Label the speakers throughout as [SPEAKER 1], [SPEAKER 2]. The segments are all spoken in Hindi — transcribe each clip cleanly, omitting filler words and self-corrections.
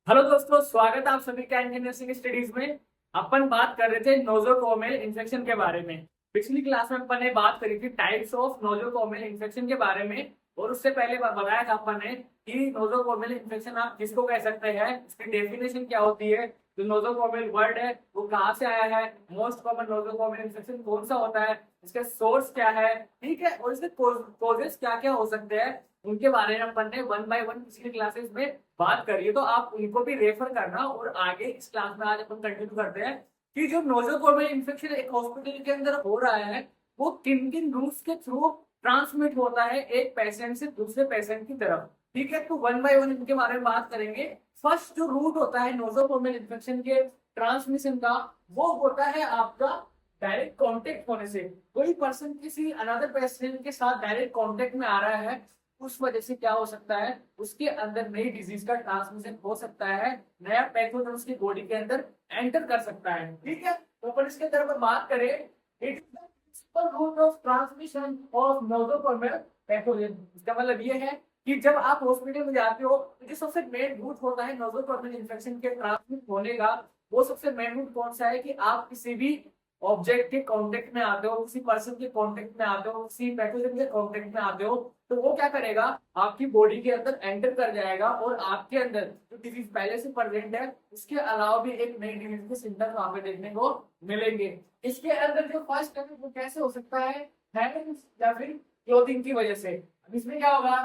[SPEAKER 1] हेलो दोस्तों, स्वागत है आप सभी का इंडियन नर्सिंग स्टडीज में। अपन बात कर रहे थे नोजोकोमियल इन्फेक्शन के बारे में। पिछली क्लास में अपन ने बात करी थी टाइप्स ऑफ नोजोकोमियल इन्फेक्शन के बारे में। और उससे पहले बताया था अपन ने कि नोजोकोमियल इन्फेक्शन आप किसको कह सकते हैं, इसकी डेफिनेशन क्या होती है, जो नोजोकोमियल वर्ड है वो कहाँ से आया है, मोस्ट कॉमन नोजोकोमियल इन्फेक्शन कौन सा होता है, इसका सोर्स क्या है, ठीक है, और इसके कॉजेस क्या क्या हो सकते हैं, उनके बारे में अपन ने वन बाय वन पिछली क्लासेस में बात करिए। तो आप उनको भी रेफर करना। और आगे इस क्लास में आज अपन कंटिन्यू करते हैं कि जो नोजोकोमियल इन्फेक्शन एक हॉस्पिटल के अंदर हो रहा है वो किन किन रूट्स के थ्रू ट्रांसमिट होता है एक पेशेंट से दूसरे पेशेंट की तरफ। ठीक है, तो वन बाय वन इनके बारे में बात करेंगे। फर्स्ट जो रूट होता है नोजोकोमियल इन्फेक्शन के ट्रांसमिशन का, वो होता है आपका डायरेक्ट कांटेक्ट होने से। कोई पर्सन किसी अनदर पेशेंट के साथ डायरेक्ट कांटेक्ट में आ रहा है, उस वजह से क्या हो सकता है, उसके अंदर नई डिजीज का ट्रांसमिशन हो सकता है, नया पैथोजन उसकी बॉडी के अंदर एंटर कर सकता है। ठीक है, तो अपन इसके तरफ बात करें, it is the principal route of transmission of nosocomial pathogen. इसका मतलब ये है कि जब आप हॉस्पिटल में जाते हो तो जो सबसे मेन रूट होता है नोजोकोमियल इन्फेक्शन के ट्रांसमिट होने का, वो सबसे मेन रूट कौन सा है कि आप किसी भी ऑब्जेक्ट के कांटेक्ट में आते हो, किसी पर्सन के कांटेक्ट में आते हो, किसी पैथोजन के कांटेक्ट में आते हो, तो वो क्या करेगा, आपकी बॉडी के अंदर एंटर कर जाएगा और आपके अंदर जो डिजीज पहले से प्रेजेंट है उसके अलावा भी एक नई डिजीज के सिम्टम्स वहां पे देखने को मिलेंगे। इसके अंदर जो फर्स्ट है वो कैसे हो सकता है, हैंड्स या फिर क्लोथिंग की वजह से। अब इसमें क्या होगा,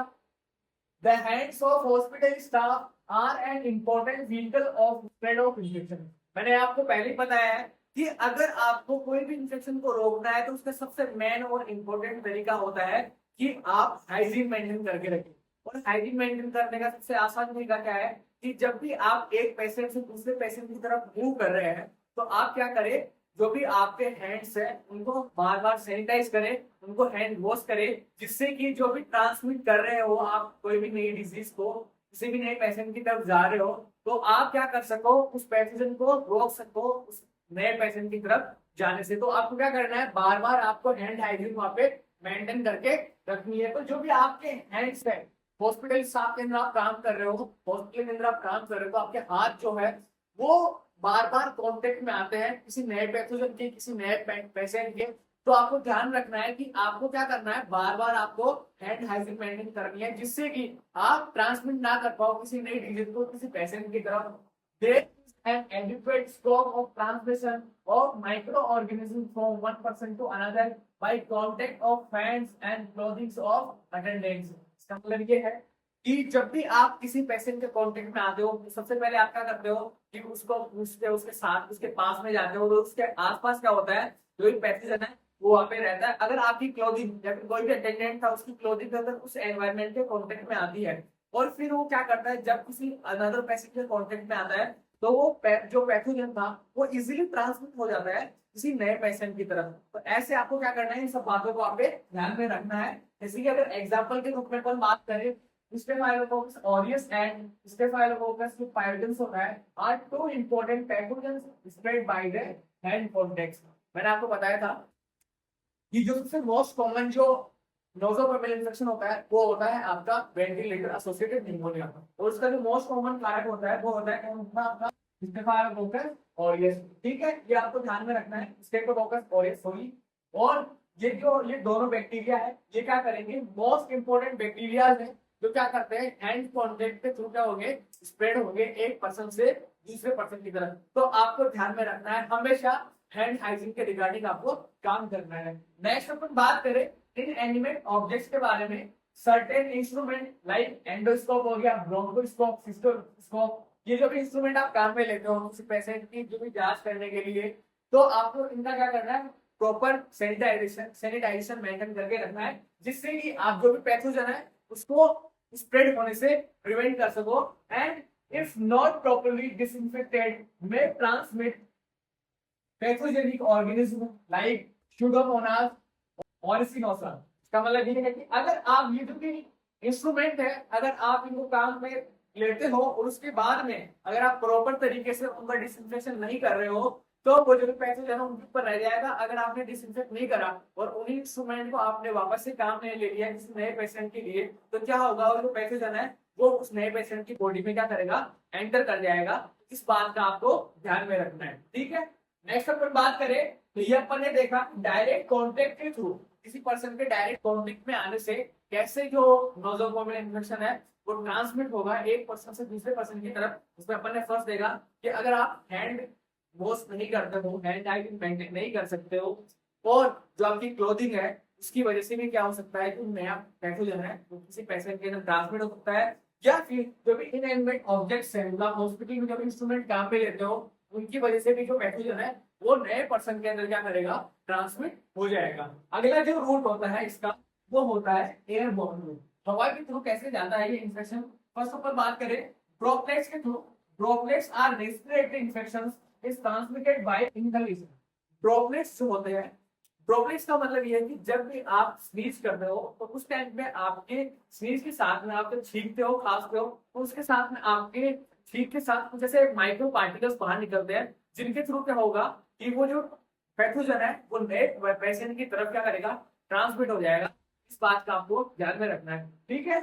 [SPEAKER 1] the hands of hospital staff are an important vehicle of spread of infection. मैंने आपको पहले ही बताया है कि अगर आपको कोई भी इन्फेक्शन को रोकना है तो उसका सबसे मेन और इम्पोर्टेंट तरीका होता है कि आप हाइजीन मेंटेन करके रखें। और हाइजीन मेंटेन करने का सबसे आसान तरीका क्या है कि जब भी आप एक पेशेंट से दूसरे पेशेंट की तरफ मूव कर रहे हैं तो आप क्या करें, जो भी आपके हैंड्स है उनको बार बार सैनिटाइज करें, उनको हैंड वॉश करें, जिससे कि जो भी ट्रांसमिट कर रहे हो आप कोई भी नई डिजीज को किसी भी नए पेशेंट की तरफ जा रहे हो, तो आप क्या कर सको, उस पैथोजन को रोक सको उस नए पेशेंट की तरफ जाने से। तो आपको क्या करना है, बार बार आपको हैंड हाइजीन वहां पे मेंटेन करके रखनी है। तो जो भी आपके हैंड्स है, हॉस्पिटल स्टाफ के अंदर आप काम कर रहे हो, हॉस्पिटल के अंदर आप काम कर रहे हो, तो आपके हाथ जो है वो बार बार कांटेक्ट में आते हैं किसी नए पैथोजन के, किसी नए पेशेंट के। तो आपको ध्यान रखना है कि आपको क्या करना है, बार बार आपको हैंड हाइजीन मेंटेन करनी है, जिससे कि आप ट्रांसमिट ना कर पाओ किसी नई डिजीज को किसी पेशेंट की तरफ। There is an adequate scope of transmission of microorganisms from one person to another by contact of hands and clothing of attendants। इसका मतलब ये है कि जब भी आप किसी पेशेंट के कांटेक्ट में आते हो तो सबसे पहले आप क्या करते हो कि उसको उसके साथ उसके पास में जाते हो, तो उसके आसपास क्या होता है, जो भी पैथोजन है वो वहां पे रहता है। अगर आपकी क्लोथिंग या फिर कोई भी अटेंडेंट था उसकी क्लोथिंग अगर उस एनवायरमेंट के कांटेक्ट में आती है, और फिर वो क्या करता है, जब किसी अनदर पेशेंट के कांटेक्ट में आता है तो वो जो पैथोजन था वो इजीली ट्रांसमिट हो जाता है किसी नए पेशेंट की तरफ। तो ऐसे आपको क्या करना है, इन सब बातों को आपके ध्यान में रखना है। जैसे कि अगर एग्जांपल के रूप में अपन बात करें, स्टेफाइलोकोकस ऑरियस एंड स्टेफाइलोकोकस जो पायोजेंस होता है are two important pathogens spread by the hand contacts. मैंने आपको बताया था कि जो सबसे मोस्ट कॉमन जो नोजोकोमियल इन्फेक्शन होता है वो होता है आपका वेंटिलेटर एसोसिएटेड निमोनिया। और उसका जो मोस्ट कॉमन कारक होता है वो होता है कौन सा, आपका स्टेफाइलोकोकस ऑरियस। ठीक है, ये आपको ध्यान में रखना है, स्टेफाइलोकोकस ऑरियस होगी। और ये दोनों बैक्टीरिया है, ये क्या करेंगे, मोस्ट इंपोर्टेंट बैक्टीरिया है जो क्या करते हैं हैंड कॉन्टेक्ट के थ्रू क्या होंगे, स्प्रेड होंगे एक पर्सन से दूसरे पर्सन की तरफ। तो आपको ध्यान में रखना है, हमेशा हैंड हाइजीन के रिगार्डिंग आपको काम करना है। नेक्स्ट अपन बात करें इनएनिमेट ऑब्जेक्ट्स के बारे में। सर्टेन इंस्ट्रूमेंट लाइक एंडोस्कोप हो गया, ब्रोंकोस्कोप, सिस्टोस्कोप, ये जो भी इंस्ट्रूमेंट आप काम में लेते हो किसी पेशेंट की जो भी जांच करने के लिए, तो आपको इनका क्या करना है, प्रॉपर सैनिटाइजेशन मेंटेन करके रखना है, जिससे कि आप जो भी पैथोजन है उसको स्प्रेड होने से प्रिवेंट कर सको। And if not properly disinfected may transmit pathogenic organism like Pseudomonas और सिनोसा। इसका मतलब ये है कि अगर आप ये जो भी इंस्ट्रूमेंट है अगर आप इनको काम में लेते हो और उसके बाद में अगर आप प्रॉपर तरीके से उनका डिसइंफेक्शन नहीं कर रहे हो, तो वो जो भी पैथोजन है उनके ऊपर रह जाएगा। अगर आपने डिसइंफेक्ट नहीं करा और उन्हीं इंस्ट्रूमेंट को आपने वापस से काम में ले लिया किसी नए पेशेंट के लिए, तो क्या होगा, वो जो पैथोजन है वो उस नए पेशेंट की बॉडी में क्या करेगा, एंटर कर जाएगा। इस बात का आपको ध्यान में रखना है, ठीक है। नेक्स्ट अपन बात करें तो ये अपन ने देखा डायरेक्ट कॉन्टेक्ट के थ्रू, किसी पर्सन के डायरेक्ट कॉन्टेक्ट में आने से कैसे जो नोजोकोमियल इन्फेक्शन है वो ट्रांसमिट होगा एक पर्सन से दूसरे पर्सन की तरफ। उसमें अपन ने फर्स्ट देखा कि अगर आप हैंड वॉश नहीं करते हो, हैंड हाइजीन मेंटेन नहीं कर सकते हो, और जो आपकी क्लोथिंग है उसकी वजह से भी क्या हो सकता है कि नया पैथोजन है वो किसी पेशेंट के अंदर ट्रांसमिट हो सकता है। या फिर जो भी इनएनिमेट ऑब्जेक्ट्स है, मतलब हॉस्पिटल में जो भी इंस्ट्रूमेंट काम पे लेते हो उनकी वजह से भी जो पैथोजन है वो नए पर्सन के अंदर क्या करेगा, ट्रांसमिट हो जाएगा। अगला जो रूट होता है इसका वो होता है एयरबोर्न रूट। हवा के थ्रू कैसे जाता है ये इन्फेक्शन। फर्स्ट ऑफ ऑल बात करें ड्रॉपलेट्स के थ्रू। Droplets are respiratory infections is transmitted by inhalation. Droplets जो होते हैं, ड्रॉपलेट्स का मतलब ये है कि जब भी आप स्नीज करते हो तो उस टाइम में आपके स्नीज के साथ में आप जब छींकते हो, खांसते हो, तो उसके साथ में आपके छींक के साथ कुछ ऐसे माइक्रो पार्टिकल्स बाहर निकलते हैं जिनके थ्रू क्या होगा कि वो जो पैथोजन है वो नए पेशेंट की तरफ क्या करेगा, ट्रांसमिट हो जाएगा। इस बात का आपको ध्यान में रखना है, ठीक है।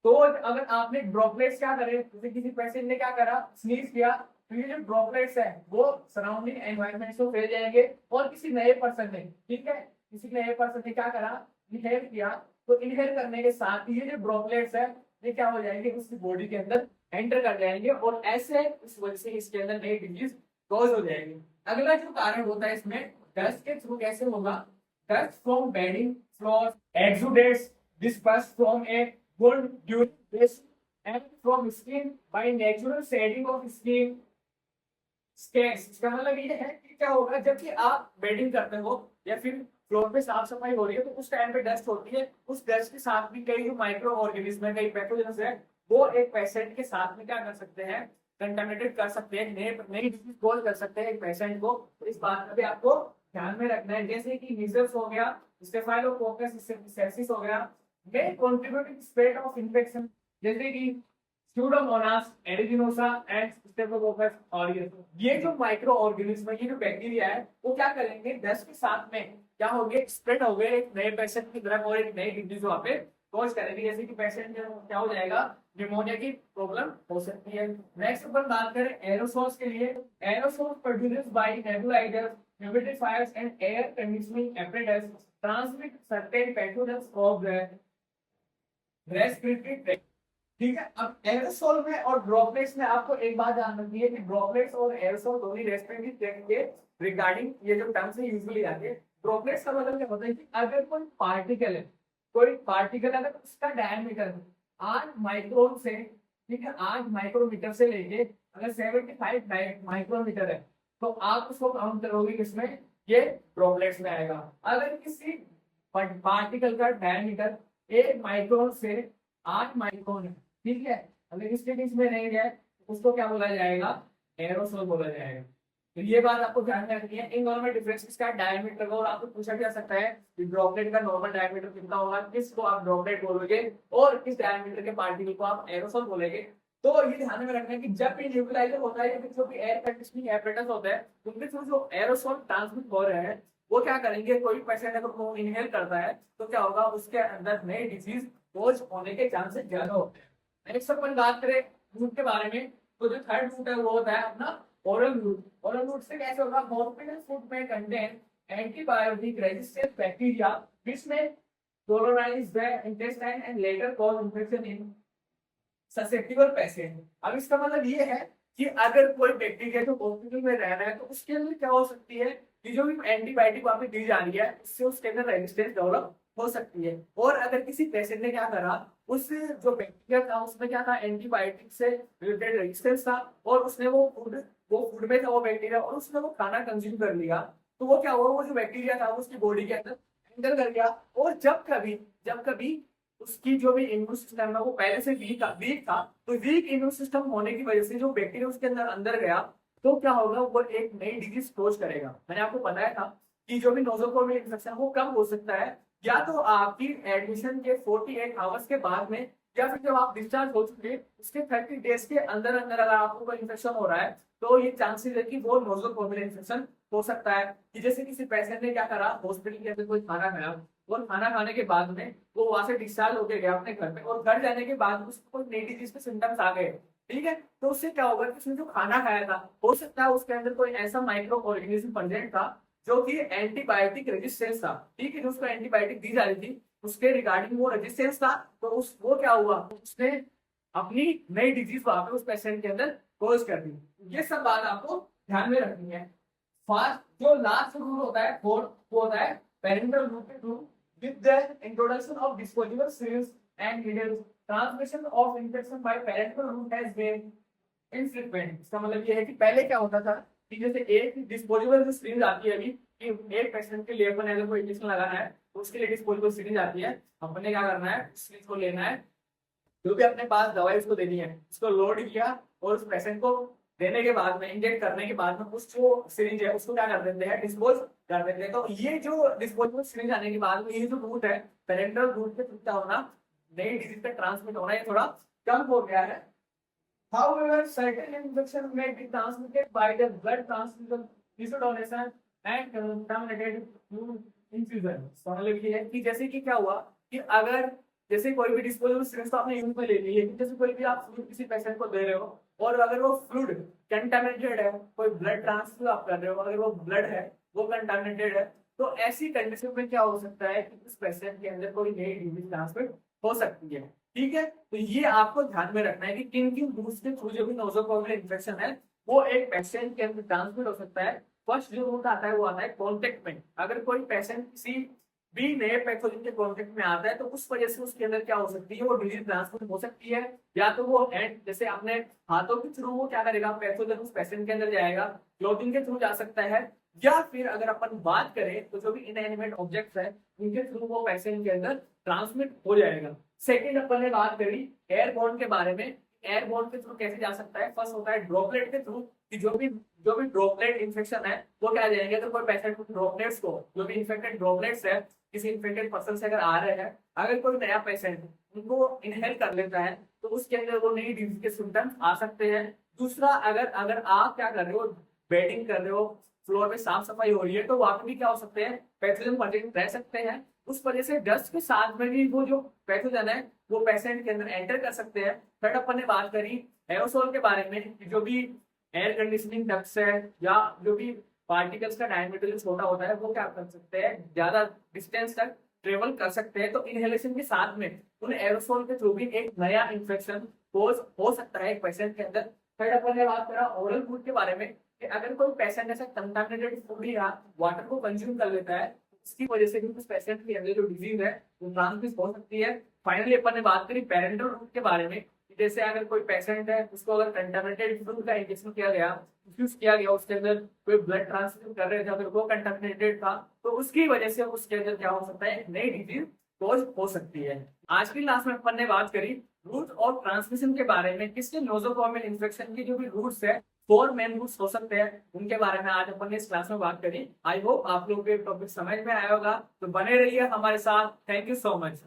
[SPEAKER 1] तो अगर आपने ड्रॉपलेट्स क्या करे, जैसे किसी पेशेंट ने क्या करा, स्नीज किया, तो ये जो ड्रॉपलेट्स है वो सराउंडिंग एनवायरनमेंट से फैल जाएंगे। और किसी नए पर्सन ने, ठीक है, किसी नए पर्सन ने क्या करा, इनहेल किया, तो इनहेल करने के साथ ये जो ड्रॉपलेट्स है ये क्या हो जाएंगे, उसकी बॉडी के अंदर एंटर कर जाएंगे और ऐसे इस वजह से इसके अंदर नई डिजीज कॉज हो जाएगी। अगला जो कारण होता है इसमें डस्ट के थ्रू कैसे होगा, dust from bedding floor exudates dispersed from a wound during this and from skin by natural shedding of skin scales। इसका मतलब ये है कि क्या होगा जब कि आप बेडिंग करते हो या फिर फ्लोर पे साफ सफाई हो रही है तो उस टाइम पे डस्ट होती है, उस डस्ट के साथ भी कई जो माइक्रो ऑर्गेनिज्म है, कई पैथोजेंस है, वो एक पेशेंट के साथ में क्या कर सकते हैं, कंटामिनेटेड कर सकते हैं, नई डिजीज कॉज कर सकते हैं एक पेशेंट को। तो इस बात का भी आपको ध्यान में रखना है। जैसे कि मीजल्स हो गया, स्टेफाइलोकोकस सेप्सिस हो गया, may contribute in spread of infection, जैसे कि pseudomonas aeruginosa and staphylococcus aureus. ये जो माइक्रो ऑर्गेनिज्म है, ये जो बैक्टीरिया है वो क्या करेंगे, डस्ट के साथ में क्या होंगे, स्प्रेड हो गए एक नए पेशेंट की तरफ और एक नई डिजीज वहां पे कॉज करेंगे। जैसे कि पेशेंट क्या हो जाएगा, निमोनिया की प्रॉब्लम हो सकती है। नेक्स्ट अपन बात करें एरोसोल्स के लिए। Aerosols produced by nebulizers, humidifiers and air conditioning apparatus transmit certain pathogens of the respiratory tract। ठीक है, अब एरोसोल में और ड्रॉपलेट्स में आपको एक बात ध्यान रखनी है कि ड्रॉपलेट्स और एरोसोल दोनों रेस्पिरेटरी ट्रैक्ट के रिगार्डिंग ये जो टर्म्स है यूजुअली आते हैं। ड्रॉपलेट्स का मतलब क्या होता है कि अगर कोई पार्टिकल है, कोई पार्टिकल अगर उसका डायमीटर 8 माइक्रोन से, ठीक है, 8 माइक्रोमीटर से लेके अगर 75 माइक्रोमीटर है तो आप उसको काउंट करोगे किसमें, ये ड्रॉपलेट्स में आएगा। अगर किसी पार्टिकल का डायमीटर 1 माइक्रोन से 8 माइक्रोन है, ठीक है, अगर इसके बीच में रह गया उसको क्या बोला जाएगा, एरोसोल बोला जाएगा। तो ये बात आपको ध्यान में रखनी है। इन दोनों में डिफरेंस किसका, डायमीटर का। और आपको पूछा जा सकता है कि ड्रॉपलेट का नॉर्मल डायमीटर कितना होगा, किसको आप ड्रॉपलेट बोलोगे और किस डायमीटर के पार्टिकल को आप एरोसोल बोलेंगे। तो ये ध्यान में रखना है कि जब भी न्यूक्लियाइजर होता है या फिर जो भी एयर कंडीशनिंग एपरेटस होता है उनके थ्रू जो एरोसोल ट्रांसमिट हो रहे हैं वो क्या करेंगे, कोई पेशेंट अगर वो इनहेल करता है तो क्या होगा, उसके अंदर नई डिजीज कॉज होने के चांसेस ज्यादा होते हैं। नेक्स्ट अपन बात करें रूट के बारे में, तो जो थर्ड रूट है वो होता है अपना ओरल रूट। ओरल रूट से कैसे होगा, हॉस्पिटल फूड में contain antibiotic resistant bacteria which may colonize the intestine and later cause infection in susceptible patient। अब इसका मतलब ये है कि अगर कोई बैक्टीरिया जो हॉस्पिटल में रह रहा है तो उसके अंदर क्या हो सकती है कि जो भी एंटीबायोटिक वहां पे दी जा रही है उससे उसके अंदर रेजिस्टेंस डेवलप हो सकती है। और अगर किसी पेशेंट ने क्या करा, उस जो बैक्टीरिया था उसमें क्या था, एंटीबायोटिक से रिलेटेड रेजिस्टेंस था और उसने वो फूड में था वो बैक्टीरिया और उसने वो खाना कंज्यूम कर लिया, तो वो क्या हुआ, वो जो बैक्टीरिया था उसकी बॉडी के अंदर एंटर कर गया। और जब कभी उसकी जो भी इम्यून सिस्टम है वो पहले से वीक था, तो वीक इम्यून सिस्टम होने की वजह से जो बैक्टीरिया उसके अंदर गया तो क्या होगा, वो एक नई डिजीज कॉज करेगा। मैंने आपको बताया था कि जो भी नोजोकोमियल इन्फेक्शन वो कब हो सकता है, या तो आपकी एडमिशन के 48 आवर्स के बाद में, या फिर जब आप डिस्चार्ज हो चुके उसके 30 डेज के अंदर अंदर अगर आपको कोई इन्फेक्शन हो रहा है तो ये चांसेस है कि वो नोजोकोमियल इन्फेक्शन हो सकता है। कि जैसे किसी पेशेंट ने क्या करा, हॉस्पिटल के अंदर कोई खाना खाया और खाना खाने के बाद में वो वहां से डिस्चार्ज होके गया अपने घर में, और घर जाने के बाद उसको कोई नई डिजीज के सिम्टम्स आ गए, ठीक है, तो उससे क्या होगा कि उसने जो खाना खाया था, हो सकता है उसके अंदर कोई ऐसा माइक्रो ऑर्गेनिज्म प्रेजेंट था जो कि एंटीबायोटिक रेजिस्टेंस था, ठीक है, जो उसको एंटीबायोटिक दी जा रही थी उसके रिगार्डिंग वो रेजिस्टेंस था, तो उस वो क्या हुआ, उसने अपनी नई डिजीज वहां पे उस पेशेंट के अंदर कोज कर दी। ये सब बात आपको ध्यान में रखनी है। फास्ट जो लास्ट रूल होता है फोर्थ, वो होता है parental rule with the introduction of disposable syringes and needles, transmission of infection by parental route has been infrequent। इसका मतलब ये है कि पहले क्या होता था कि जैसे एक डिस्पोजेबल जो सिरिंज आती है अभी, कि एक पेशेंट के लिए अपन अगर कोई इंजेक्शन लगाना है तो उसके लिए डिस्पोजेबल सिरिंज आती है, अपने क्या करना है, सिरिंज को लेना है, जो भी अपने पास दवाई उसको देनी है, उसको लोड किया और उस पेशेंट को देने के बाद में, इंजेक्ट करने के बाद में उस जो सिरिंज है उसको क्या कर देते हैं, डिस्पोज कर देते हैं। तो ये जो डिस्पोजेबल सिरिंज आने के बाद में ये जो रूट है पेरेंटल रूट पे छूटा होना, नई डिजीज पे ट्रांसमिट होना, ये थोड़ा कम हो गया है। However, certain infection may be transmitted by the blood transfusion, tissue donation and contaminated fluid infusion। तो मतलब ये है कि जैसे कि क्या हुआ कि अगर जैसे कोई भी डिस्पोजेबल सिरिंज तो आपने यूज में ले ली है, जैसे कोई भी आप फ्लूइड किसी पेशेंट को दे रहे हो और अगर वो फ्लूइड कंटामिनेटेड है, कोई ब्लड ट्रांसफ्यूज आप कर रहे हो, अगर वो ब्लड है वो कंटामिनेटेड है, तो ऐसी कंडीशन में क्या हो सकता है कि उस पेशेंट के अंदर कोई नई डिजीज ट्रांसमिट हो सकती है, ठीक है। तो ये आपको ध्यान में रखना है कि किन किन रूट्स के थ्रू जो भी नोजोकोमियल इन्फेक्शन है वो एक पेशेंट के अंदर ट्रांसमिट हो सकता है। फर्स्ट जो रूट आता है वो आता है कॉन्टेक्ट में। अगर कोई पेशेंट किसी भी नए पैथोजन के कॉन्टेक्ट में आता है तो उस वजह से उसके अंदर क्या हो सकती है, वो डिजीज ट्रांसमिट हो सकती है, या तो वो हैंड जैसे अपने हाथों के थ्रू वो क्या करेगा, पैथोजन उस पेशेंट के अंदर जाएगा, क्लोथिंग के थ्रू जा सकता है, या फिर अगर अपन बात करें तो जो भी इनएनिमेट ऑब्जेक्ट्स है उनके थ्रू वो पेशेंट के अंदर ट्रांसमिट हो जाएगा। सेकेंड अपन ने बात करी एयरबोर्न के बारे में, एयरबोर्न के थ्रू कैसे जा सकता है, फर्स्ट होता है ड्रॉपलेट के थ्रू, कि जो भी ड्रॉपलेट इन्फेक्शन है वो क्या जाएंगे, अगर कोई पेशेंट ड्रॉपलेट्स को, जो भी इन्फेक्टेड ड्रॉपलेट्स है किसी इन्फेक्टेड पर्सन से अगर आ रहे हैं, अगर कोई नया पेशेंट उनको इनहेल कर लेता है तो उसके अंदर वो नई डिजीज के सिम्टम्स आ सकते हैं। दूसरा, अगर अगर आप क्या कर रहे हो, बेडिंग कर रहे हो, फ्लोर पे साफ सफाई हो रही है, तो वहां पे भी क्या हो सकते हैं, पैथोजन प्रेजेंट रह सकते हैं, उस वजह से डस्ट के साथ में भी वो जो पैथोजन है वो पेशेंट के अंदर एंटर कर सकते हैं। थर्ड अपन ने बात करी एरोसोल के बारे में, जो भी एयर कंडीशनिंग डक्ट्स है या जो भी पार्टिकल्स का डायमीटर जो छोटा होता है वो क्या कर सकते हैं, ज्यादा डिस्टेंस तक ट्रेवल कर सकते हैं, तो इनहेलेशन के साथ में उन एरोसोल के थ्रू भी एक नया इन्फेक्शन हो सकता है एक पेशेंट के अंदर। थर्ड अपन ने बात करा ओरल फूड के बारे में, कि अगर कोई पेशेंट ऐसा कंटामिनेटेड फूड या वाटर को कंज्यूम कर लेता है, इसकी वजह से भी उस पेशेंट के अंदर जो डिजीज है वो ट्रांसमिट हो सकती है। फाइनली अपन ने बात करी पेरेंटल रूट के बारे में, जैसे अगर कोई पेशेंट है उसको अगर कंटामिनेटेड फूड का इंजेक्शन किया गया, यूज किया गया, उसके अंदर कोई ब्लड ट्रांसफ्यूजन कर रहे थे, अगर वो कंटामिनेटेड था तो उसकी वजह से उसके अंदर क्या हो सकता है, नई डिजीज कोज हो सकती है। आज की क्लास में अपन ने बात करी रूट और ट्रांसमिशन के बारे में, किसके नोजोकोमियल इन्फेक्शन के जो भी रूट्स है, 4 मेन रूट्स हो सकते हैं, उनके बारे में आज अपन ने इस क्लास में बात करी। आई होप आप लोग को टॉपिक समझ में आया होगा, तो बने रहिए हमारे साथ। Thank you so much.